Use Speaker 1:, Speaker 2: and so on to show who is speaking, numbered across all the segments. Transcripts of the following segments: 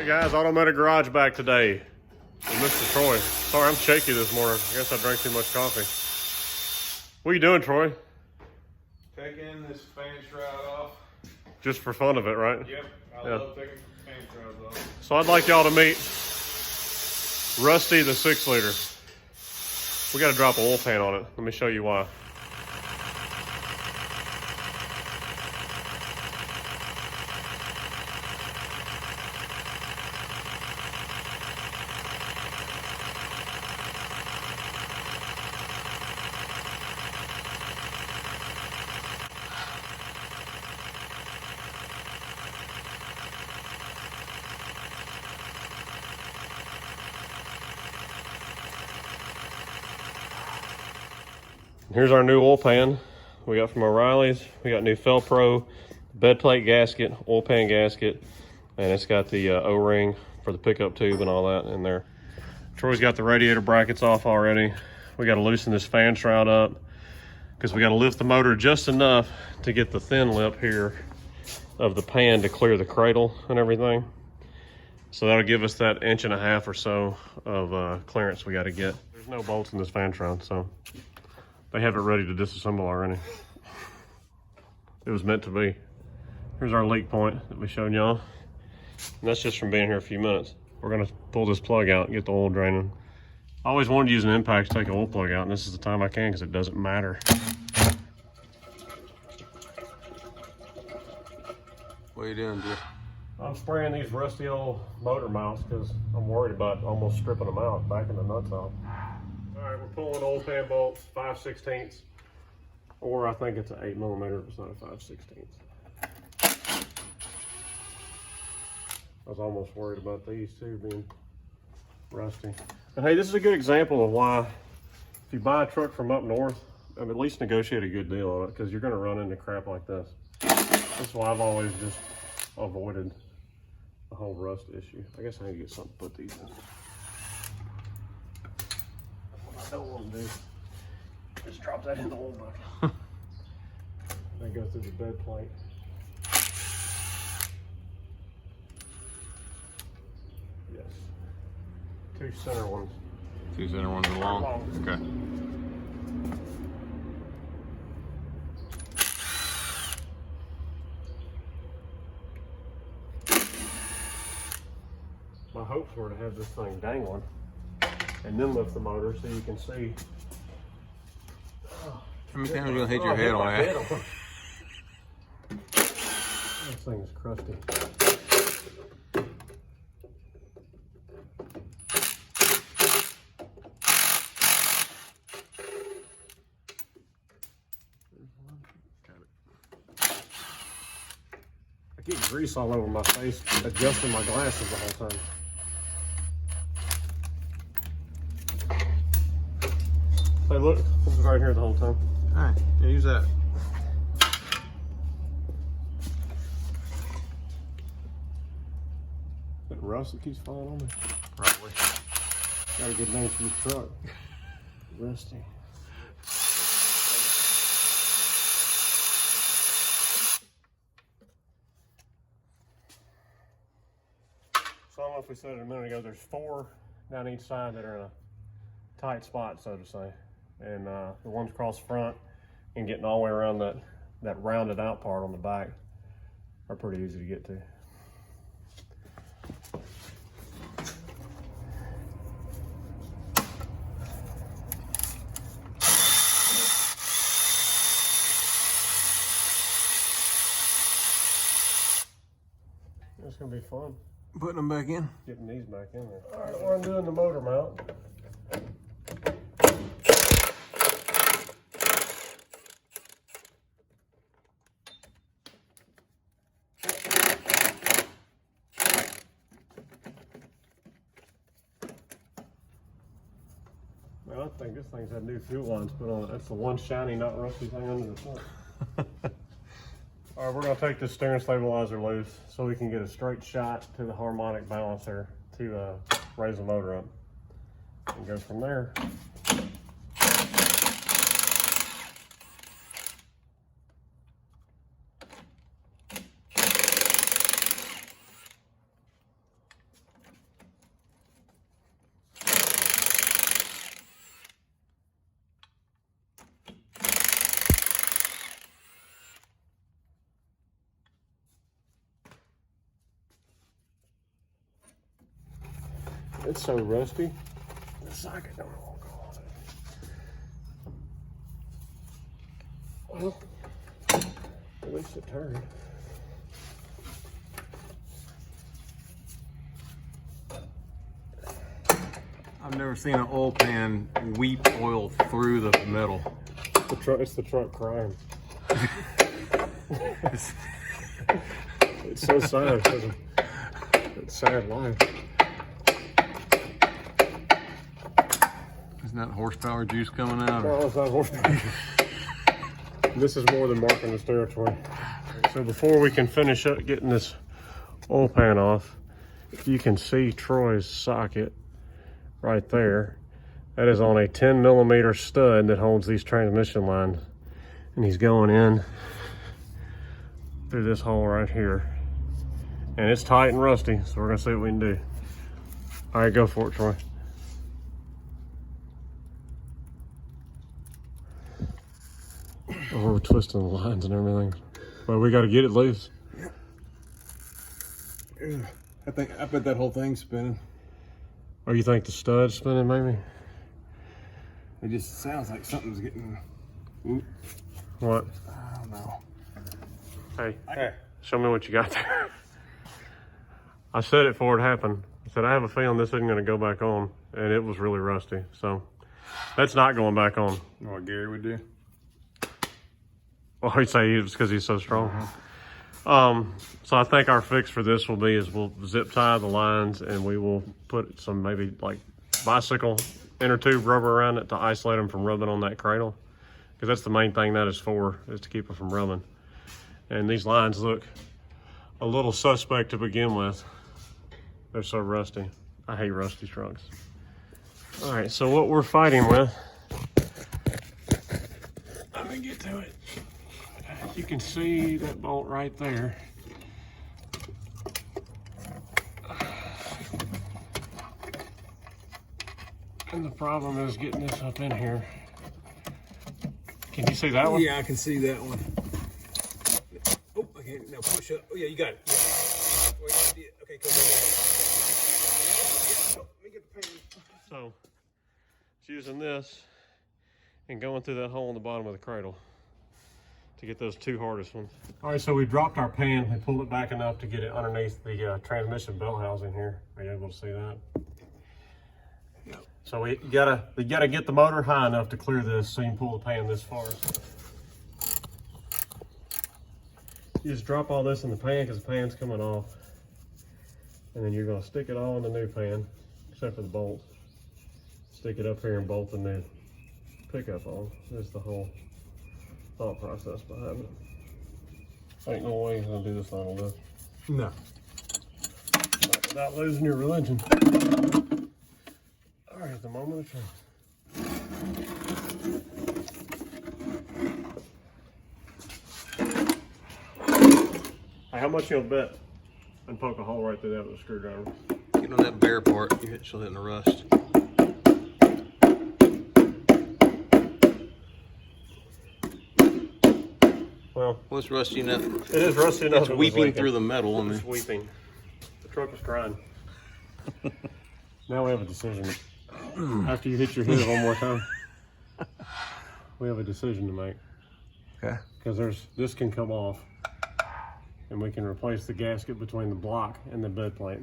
Speaker 1: guys, Automatic Garage back today with Mr. Troy. Sorry, I'm shaky this morning. I guess I drank too much coffee. What are you doing, Troy?
Speaker 2: Taking this fan shroud off.
Speaker 1: Just for fun of it, right?
Speaker 2: Yep, I love taking fan shrouds off.
Speaker 1: So I'd like y'all to meet Rusty the 6-liter. We got to drop an oil pan on it. Let me show you why. Here's our new oil pan we got from O'Reilly's. We got new Felpro bed plate gasket, oil pan gasket, and it's got the O-ring for the pickup tube and all that in there. Troy's got the radiator brackets off already. We got to loosen this fan shroud up because we got to lift the motor just enough to get the thin lip here of the pan to clear the cradle and everything. So that'll give us that 1.5 inches or so of clearance we got to get. There's no bolts in this fan shroud, so they have it ready to disassemble already. It was meant to be. Here's our leak point that we showed y'all. And that's just from being here a few minutes. We're gonna pull this plug out and get the oil draining. I always wanted to use an impact to take an oil plug out, and this is the time I can because it doesn't matter.
Speaker 2: What are you doing, Jeff?
Speaker 1: I'm spraying these rusty old motor mounts because I'm worried about almost stripping them out, backing the nuts off. All right, we're pulling oil pan bolts, 5/16, or I think it's an 8mm, it's not a 5/16. I was almost worried about these too being rusty. And hey, this is a good example of why if you buy a truck from up north, at least negotiate a good deal on it because you're gonna run into crap like this. That's why I've always just avoided the whole rust issue. I guess I need to get something to put these in. I don't want to do just drop that in the oil bucket. Then go through the bed plate. Yes. 2 center ones.
Speaker 2: 2 center ones along? Okay.
Speaker 1: My hopes were to have this thing dangling and then lift the motor so you can see.
Speaker 2: How many times are you gonna hit your head on that?
Speaker 1: This thing is crusty. I get grease all over my face adjusting my glasses the whole time. Hey, look, this is right here the whole time.
Speaker 2: All right, yeah, use that.
Speaker 1: That rust that keeps falling on me.
Speaker 2: Probably.
Speaker 1: Got a good name for your truck. Rusty. So I don't know if we said it a minute ago, there's 4 down each side that are in a tight spot, so to say. And the ones across the front and getting all the way around that rounded out part on the back are pretty easy to get to. It's gonna be fun.
Speaker 2: Putting them back in?
Speaker 1: Getting these back in there. All right, we're undoing the motor mount. Well, I think this thing's had new fuel lines put on it. That's the one shiny, not rusty thing under the foot. All right, we're gonna take this steering stabilizer loose so we can get a straight shot to the harmonic balancer to raise the motor up and go from there. It's so rusty. The socket don't walk on. Well, at least it turned.
Speaker 2: I've never seen an oil pan weep oil through the metal.
Speaker 1: It's the truck crying. It's so sad. It's sad life.
Speaker 2: Isn't that horsepower juice coming out?
Speaker 1: Oh, it's not horsepower. This is more than marking this territory. So before we can finish up getting this oil pan off, you can see Troy's socket right there. That is on a 10mm stud that holds these transmission lines. And he's going in through this hole right here. And it's tight and rusty, so we're gonna see what we can do. All right, go for it, Troy. Oh, we're twisting the lines and everything. But we gotta get it loose.
Speaker 2: I bet that whole thing's spinning.
Speaker 1: Or you think the stud's spinning maybe?
Speaker 2: It just sounds like something's getting. Oop.
Speaker 1: What?
Speaker 2: I don't know.
Speaker 1: Hey, show me what you got there. I said it before it happened. I said, I have a feeling this isn't gonna go back on. And it was really rusty. So that's not going back on.
Speaker 2: You know what Gary would do?
Speaker 1: Well, he'd say it's because he's so strong. So I think our fix for this will be is we'll zip tie the lines and we will put some maybe like bicycle inner tube rubber around it to isolate them from rubbing on that cradle. Because that's the main thing that is for, is to keep it from rubbing. And these lines look a little suspect to begin with. They're so rusty. I hate rusty trucks. All right, so what we're fighting with, let me get to it. You can see that bolt right there. And the problem is getting this up in here. Can you see that one?
Speaker 2: Yeah, I can see that one. Oh, okay, now push up. Oh, yeah, you got it. Yeah. Okay, cool. Let me get the pan.
Speaker 1: So, it's using this and going through that hole in the bottom of the cradle to get those two hardest ones. All right, so we dropped our pan and pulled it back enough to get it underneath the transmission belt housing here. Are you able to see that? Yep. So you gotta get the motor high enough to clear this so you can pull the pan this far. You just drop all this in the pan because the pan's coming off. And then you're gonna stick it all in the new pan, except for the bolt. Stick it up here and bolt the new pickup on. That's the whole thought process behind it. Ain't no way you're gonna do this on this.
Speaker 2: No.
Speaker 1: Without losing your religion. All right, the moment of truth. Hey, how much you'll bet and poke a hole right through that with a screwdriver?
Speaker 2: Get on that bare part, she'll hit in the rust.
Speaker 1: Well,
Speaker 2: it's rusty enough.
Speaker 1: It is rusty enough.
Speaker 2: It's weeping through the metal.
Speaker 1: It's weeping. The truck was crying. Now we have a decision. After you hit your head one more time, we have a decision to make.
Speaker 2: Okay.
Speaker 1: Because this can come off, and we can replace the gasket between the block and the bed plate.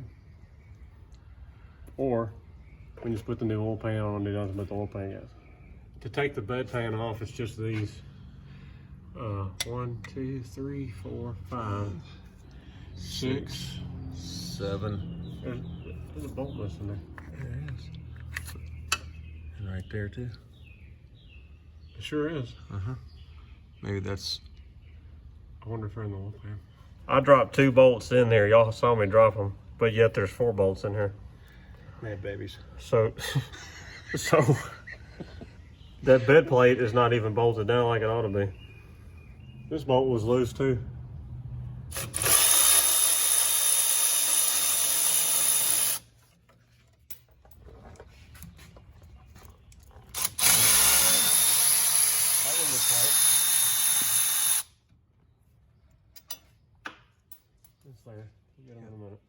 Speaker 1: Or we can just put the new oil pan on and do nothing but the oil pan gasket. To take the bed pan off, it's just these. 1, 2, 3, 4, 5, 6,
Speaker 2: 7.
Speaker 1: There's a bolt missing there.
Speaker 2: There it is. And right there too.
Speaker 1: It sure is.
Speaker 2: Maybe that's.
Speaker 1: I wonder if they're in the oil pan. I dropped 2 bolts in there. Y'all saw me drop them, but yet there's 4 bolts in here.
Speaker 2: Mad babies.
Speaker 1: So that bed plate is not even bolted down like it ought to be. This bolt was loose too. That one was tight. It's there. You get them in a minute.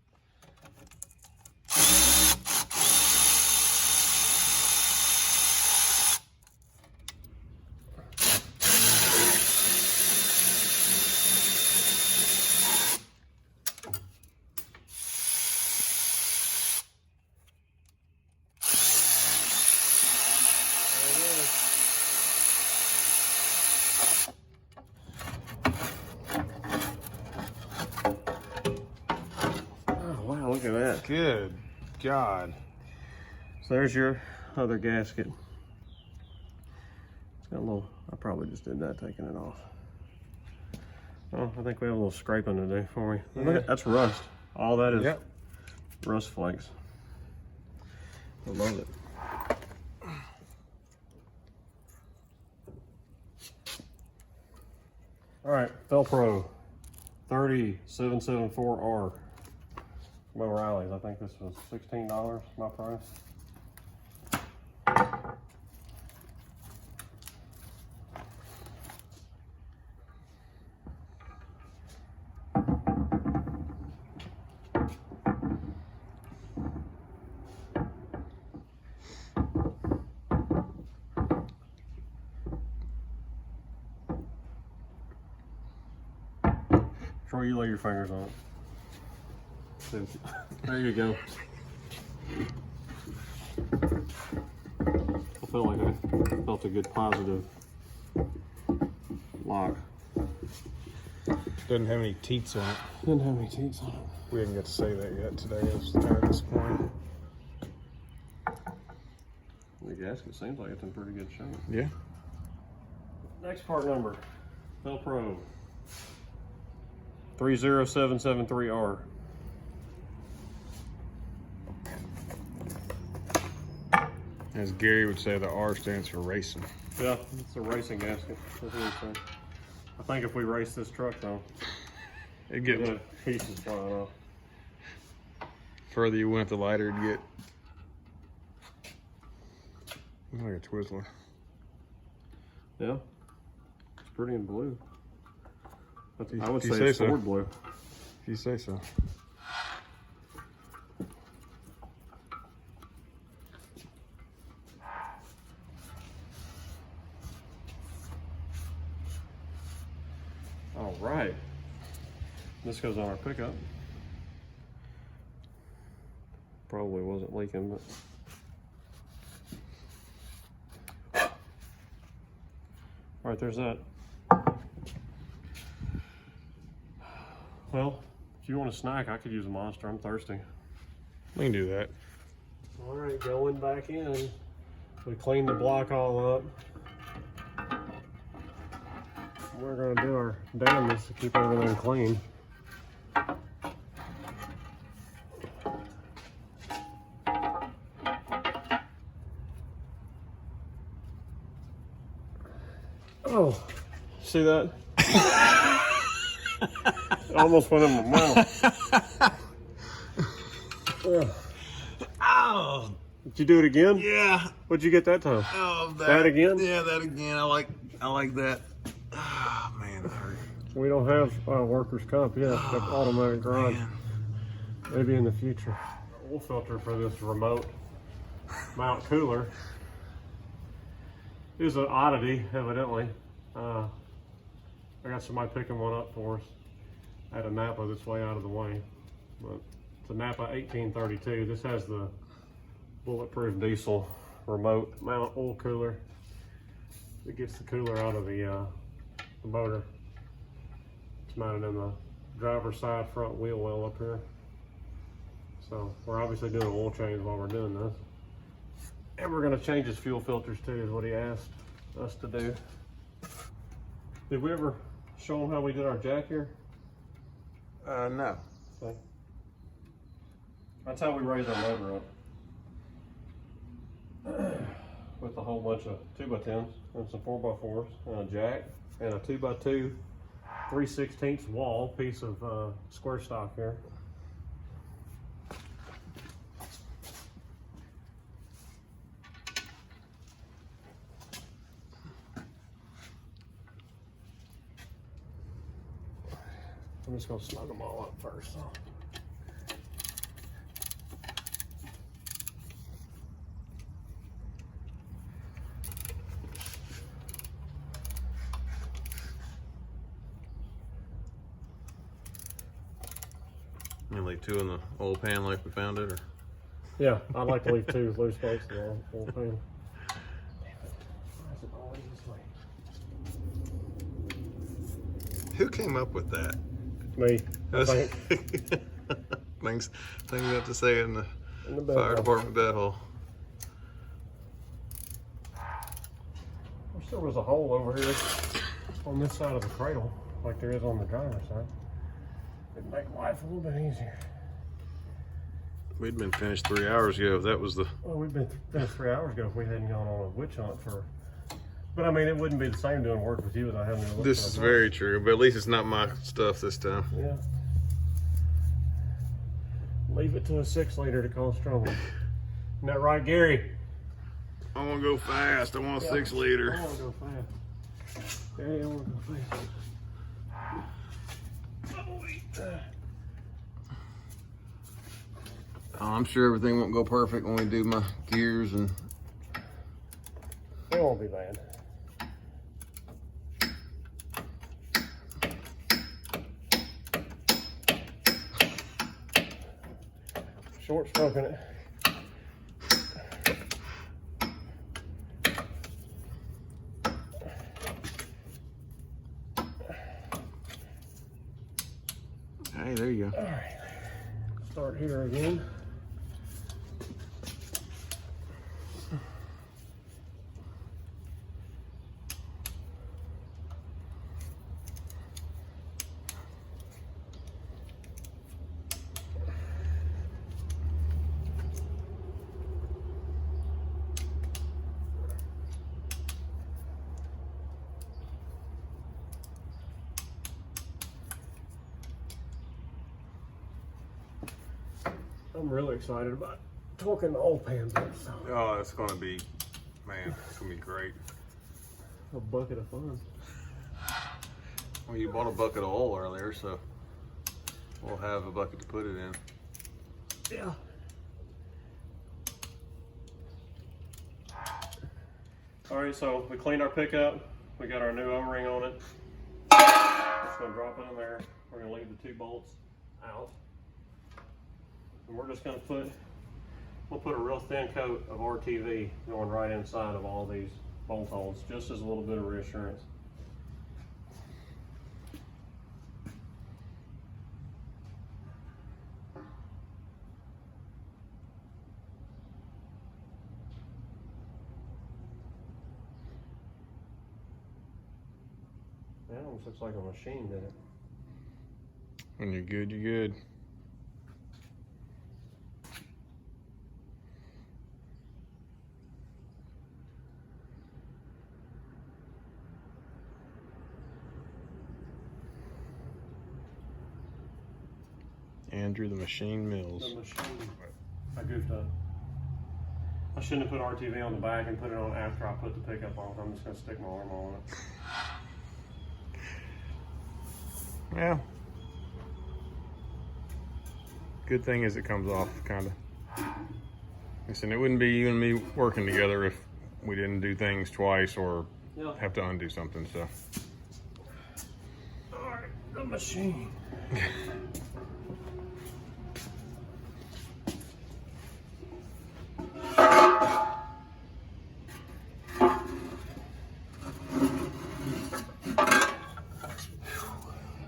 Speaker 1: at that.
Speaker 3: Good God.
Speaker 1: So there's your other gasket. It's got a little, I probably just did that taking it off. Well, I think we have a little scraping to do for me.
Speaker 3: Yeah.
Speaker 1: Look at, that's rust. All that is
Speaker 3: Yep.
Speaker 1: rust flakes. I love it. All right, Felpro 30774R. From O'Reilly's. I think this was $16, my price. Troy, you lay your fingers on it. There you go. I felt like I felt a good positive lock.
Speaker 3: Doesn't have any teats on it.
Speaker 1: Didn't have any teats on it.
Speaker 3: We didn't get to say that yet today. It's kind of disappointing.
Speaker 1: The gasket seems like it's in pretty good shape.
Speaker 3: Yeah.
Speaker 1: Next part number, Felpro 30773R.
Speaker 3: As Gary would say, the R stands for racing.
Speaker 1: Yeah, it's a racing gasket. That's what he's saying. I think if we race this truck though,
Speaker 3: It'd get
Speaker 1: the pieces flying off.
Speaker 3: further you went, the lighter it'd get. Looks like a Twizzler.
Speaker 1: Yeah, it's pretty in blue. That's,
Speaker 3: You-
Speaker 1: I would
Speaker 3: you
Speaker 1: say
Speaker 3: say
Speaker 1: it's
Speaker 3: so.
Speaker 1: Ford blue.
Speaker 3: If you say so.
Speaker 1: All right, this goes on our pickup. Probably wasn't leaking, but. All right, there's that. Well, if you want a snack, I could use a Monster. I'm thirsty.
Speaker 3: We can do that.
Speaker 1: All right, going back in. We cleaned the block all up. We're gonna do our damnedest to keep everything clean. Oh, see that? It almost went in my mouth. Ugh.
Speaker 3: Oh,
Speaker 1: Did you do it again?
Speaker 3: yeah.
Speaker 1: What'd you get that time?
Speaker 3: Oh,
Speaker 1: That again?
Speaker 3: Yeah, that again. I like that. Ah, man, that hurt.
Speaker 1: We don't have workers' comp yet, except automatic garage.
Speaker 3: Man.
Speaker 1: Maybe in the future. Oil filter for this remote mount cooler is an oddity, evidently. I got somebody picking one up for us at a Napa that's way out of the way. But it's a Napa 1832. This has the bulletproof diesel remote mount oil cooler. It gets the cooler out of the motor. It's mounted in the driver's side front wheel well up here. So we're obviously doing oil change while we're doing this. And we're gonna change his fuel filters too, is what he asked us to do. Did we ever show him how we did our jack here?
Speaker 3: No.
Speaker 1: Okay. That's how we raise our motor up. With a whole bunch of 2x10s and some 4x4s and a jack and a 2x2 3/16 wall piece of square stock here. I'm just gonna snug them all up first. So.
Speaker 4: You leave two in the oil pan like we found it, or?
Speaker 1: Yeah, I like to leave two loose bolts in the oil pan. Damn it. Why is it always this way?
Speaker 4: Who came up with that?
Speaker 1: Me, I think.
Speaker 4: Things not to say in the
Speaker 1: bed
Speaker 4: fire
Speaker 1: hall.
Speaker 4: department bed hall.
Speaker 1: Wish there was a hole over here on this side of the cradle, like there is on the driver's side. It'd make life a little bit easier.
Speaker 4: We'd been finished 3 hours ago. If that was the.
Speaker 1: Well, we've been finished 3 hours ago if we hadn't gone on a witch hunt for. But I mean, it wouldn't be the same doing work with you without having to look.
Speaker 4: This
Speaker 1: for
Speaker 4: is
Speaker 1: a
Speaker 4: very true, but at least it's not my stuff this time.
Speaker 1: Yeah. Leave it to a 6-liter to cause trouble. Isn't that right, Gary?
Speaker 4: I want to go fast. I want a 6-liter.
Speaker 1: I want to go fast. Gary, I want to go fast.
Speaker 4: I'm sure everything won't go perfect when we do my gears and.
Speaker 1: It won't be bad. Short stroking it.
Speaker 4: Hey, there you go.
Speaker 1: All right. Start here again. I'm really excited about torquing the old pans up. So.
Speaker 4: Oh, it's gonna be, man, it's gonna be great.
Speaker 1: A bucket of fun.
Speaker 4: Well, you bought a bucket of oil earlier, so we'll have a bucket to put it in.
Speaker 1: Yeah. All right, so we cleaned our pickup. We got our new O-ring on it. Just gonna drop it in there. We're gonna leave the 2 bolts out. And we're just gonna we'll put a real thin coat of RTV going right inside of all these bolt holes, just as a little bit of reassurance. That almost looks like a machine did it.
Speaker 4: When you're good, you're good. Andrew, the machine mills.
Speaker 1: The machine. I goofed up. I shouldn't have put RTV on the back and put it on after I put the pickup on. I'm just gonna stick my arm on it.
Speaker 4: Yeah. Good thing is it comes off kind of. Listen, it wouldn't be you and me working together if we didn't do things twice or have to undo something, so.
Speaker 1: All right, the machine.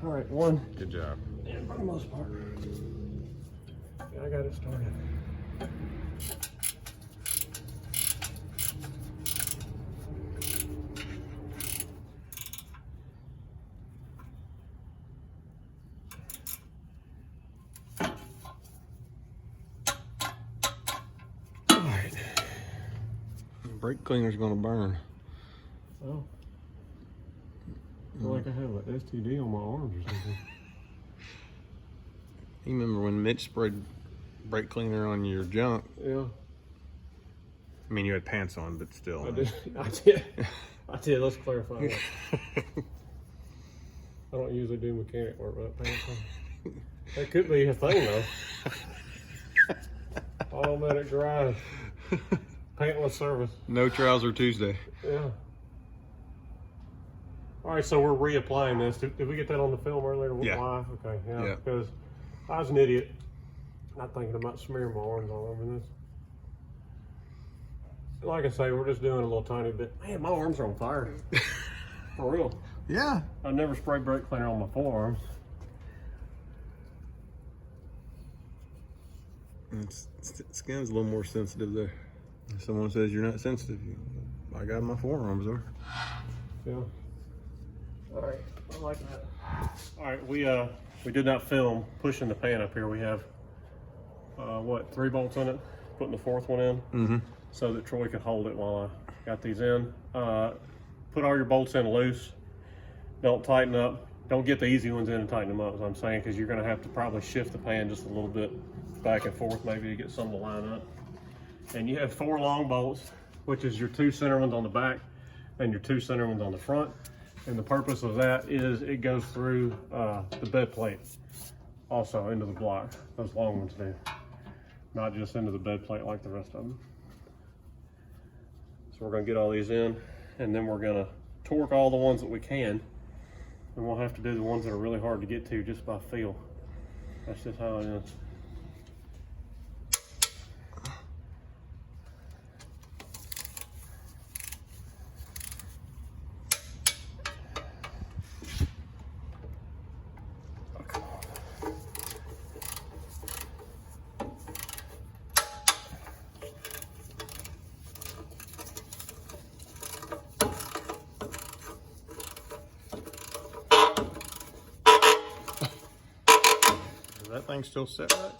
Speaker 1: All right, one.
Speaker 4: Good job.
Speaker 1: Yeah, for the most part. Yeah, I got it started. All right.
Speaker 4: Brake cleaner's gonna burn.
Speaker 1: Oh. I feel like I have an STD on my arms or something.
Speaker 4: You remember when Mitch sprayed brake cleaner on your junk?
Speaker 1: Yeah,
Speaker 4: I mean, you had pants on, but still.
Speaker 1: I did. I did. Let's clarify that. I don't usually do mechanic work without pants on. That could be a thing though. Automatic drive. Pantless service.
Speaker 4: No trouser Tuesday.
Speaker 1: Yeah. All right, so we're reapplying this. Did we get that on the film earlier?
Speaker 4: Yeah.
Speaker 1: Live? Okay, yeah.
Speaker 4: Yeah.
Speaker 1: Because I was an idiot, not thinking about smearing my arms all over this. Like I say, we're just doing a little tiny bit. Man, my arms are on fire. For real.
Speaker 4: Yeah.
Speaker 1: I've never sprayed brake cleaner on my forearms.
Speaker 4: Skin's a little more sensitive there. If someone says you're not sensitive, I got my forearms there.
Speaker 1: Yeah. All right, I like that. All right, we did not film pushing the pan up here. We have what, 3 bolts in it, putting the 4th one in, so that Troy could hold it while I got these in. Put all your bolts in loose. Don't tighten up. Don't get the easy ones in and tighten them up, as I'm saying, because you're going to have to probably shift the pan just a little bit back and forth, maybe to get some to line up. And you have 4 long bolts, which is your 2 center ones on the back and your 2 center ones on the front. And the purpose of that is it goes through the bed plate, also into the block. Those long ones do, not just into the bed plate like the rest of them. So we're going to get all these in, and then we're going to torque all the ones that we can. And we'll have to do the ones that are really hard to get to just by feel. That's just how it is.
Speaker 4: That thing's still set right?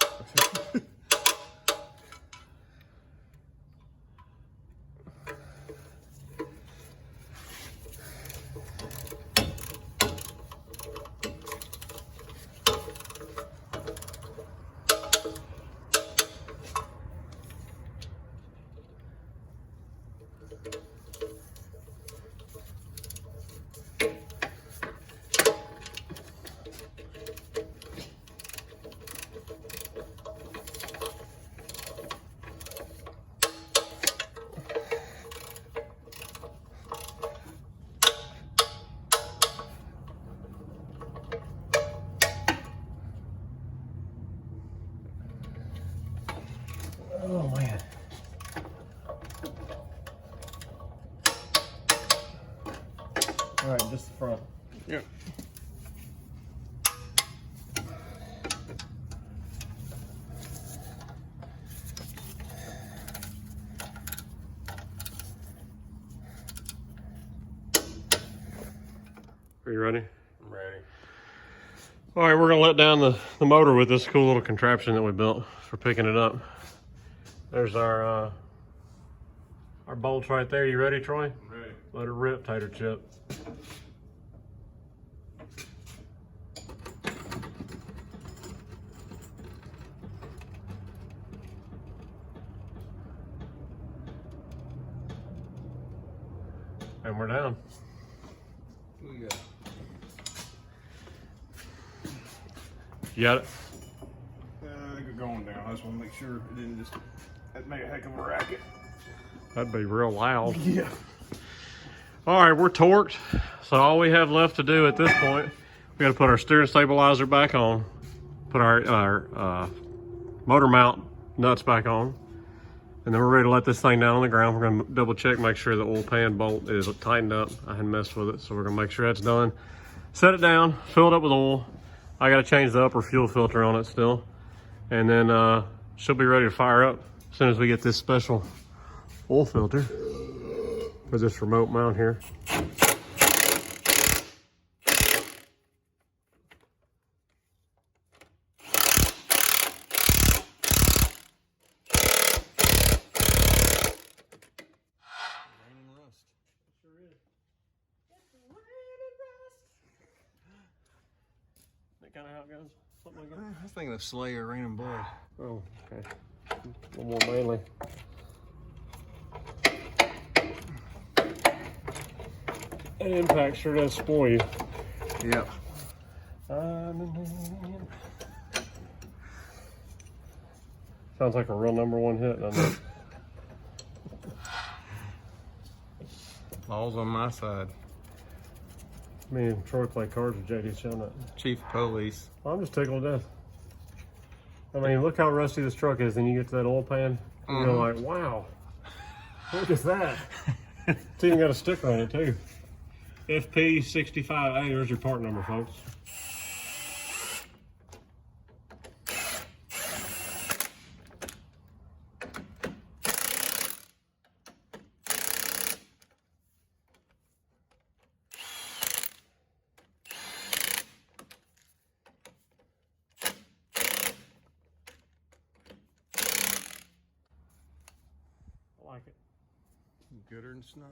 Speaker 1: Oh man. All right, just the front.
Speaker 4: Yep.
Speaker 1: Are you ready?
Speaker 4: I'm ready.
Speaker 1: All right, we're gonna let down the motor with this cool little contraption that we built for picking it up. There's our bolts right there. You ready, Troy?
Speaker 4: I'm ready.
Speaker 1: Let her rip, tater chip. And we're down.
Speaker 3: We got
Speaker 1: You got it?
Speaker 4: Good going down. I just want to make sure it didn't just make a heck of a racket.
Speaker 1: That'd be real loud.
Speaker 4: Yeah.
Speaker 1: All right, we're torqued. So all we have left to do at this point, we got to put our steering stabilizer back on, put our motor mount nuts back on, and then we're ready to let this thing down on the ground. We're going to double check, make sure the oil pan bolt is tightened up. I hadn't messed with it, so we're going to make sure that's done. Set it down, fill it up with oil. I got to change the upper fuel filter on it still. And then she'll be ready to fire up as soon as we get this special oil filter for this remote mount here.
Speaker 4: Rainingrust.
Speaker 1: Sure is. That kind of how it goes? Something like that?
Speaker 4: I was thinking of Slayer, Rain and Blood.
Speaker 1: Oh, okay. A little more manly. That impact sure does spoil you.
Speaker 4: Yep.
Speaker 1: Sounds like a real #1 hit, doesn't it?
Speaker 4: Law's on my side.
Speaker 1: Me and Troy play cards with JD Shellnut.
Speaker 4: Chief of Police.
Speaker 1: I'm just tickled to death. I mean, look how rusty this truck is, and you get to that oil pan, and you're like, wow, look at that. It's even got a sticker on it, too. FP65A, there's your part number, folks. like it.
Speaker 3: Gooder than snuff.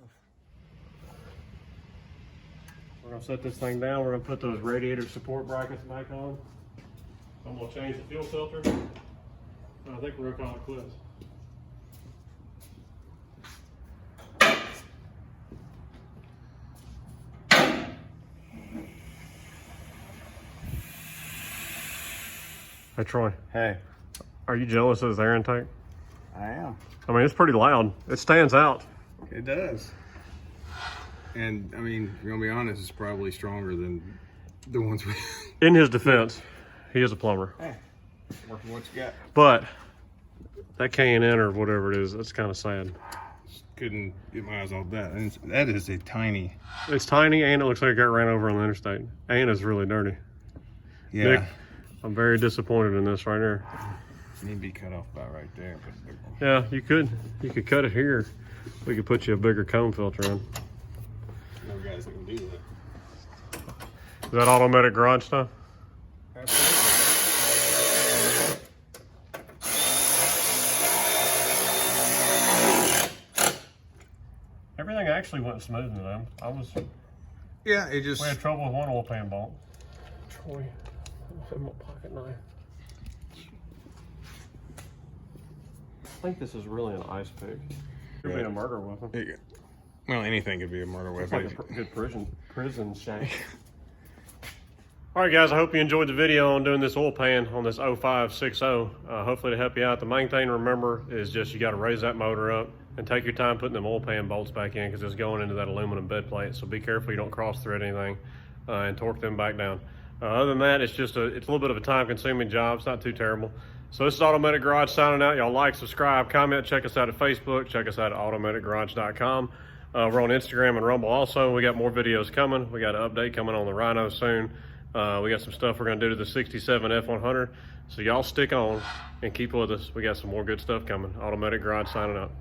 Speaker 1: We're gonna set this thing down. We're gonna put those radiator support brackets back on. I'm gonna change the fuel filter. I think we're gonna call it quits. Hey Troy,
Speaker 3: Hey,
Speaker 1: are you jealous of this air intake?
Speaker 3: I am.
Speaker 1: I mean, it's pretty loud. It stands out.
Speaker 4: It does. And I mean, if you're gonna be honest, it's probably stronger than the ones we.
Speaker 1: In his defense, he is a plumber.
Speaker 3: Hey, work with what you got.
Speaker 1: But that K&N or whatever it is, that's kind of sad.
Speaker 4: Couldn't get my eyes off that. And that is a tiny.
Speaker 1: It's tiny and it looks like it got ran over on the interstate. And it's really dirty.
Speaker 3: Yeah.
Speaker 1: Nick, I'm very disappointed in this right here.
Speaker 4: Need to be cut off about right there. But
Speaker 1: Yeah, you could cut it here. We could put you a bigger cone filter in.
Speaker 4: no guys that can do that.
Speaker 1: Is that automatic garage stuff? Everything actually went smooth to them.
Speaker 4: Yeah, it just.
Speaker 1: We had trouble with one oil pan bolt. Troy, in my pocket knife. I think this is really an ice pick. Could be a murder weapon.
Speaker 4: Well, anything could be a murder
Speaker 1: It's
Speaker 4: weapon.
Speaker 1: like a good prison shank. All right, guys, I hope you enjoyed the video on doing this oil pan on this 0560. Hopefully to help you out. The main thing to remember is just you got to raise that motor up and take your time putting them oil pan bolts back in because it's going into that aluminum bed plate. So be careful you don't cross thread anything and torque them back down. Other than that, it's a little bit of a time-consuming job. It's not too terrible. So this is Automatic Garage signing out. Y'all like, subscribe, comment, check us out at Facebook, check us out at automaticgarage.com. We're on Instagram and Rumble also. We got more videos coming. We got an update coming on the Rhino soon. We got some stuff we're gonna do to the 67 F100. So y'all stick on and keep with us. We got some more good stuff coming. Automatic Garage signing out.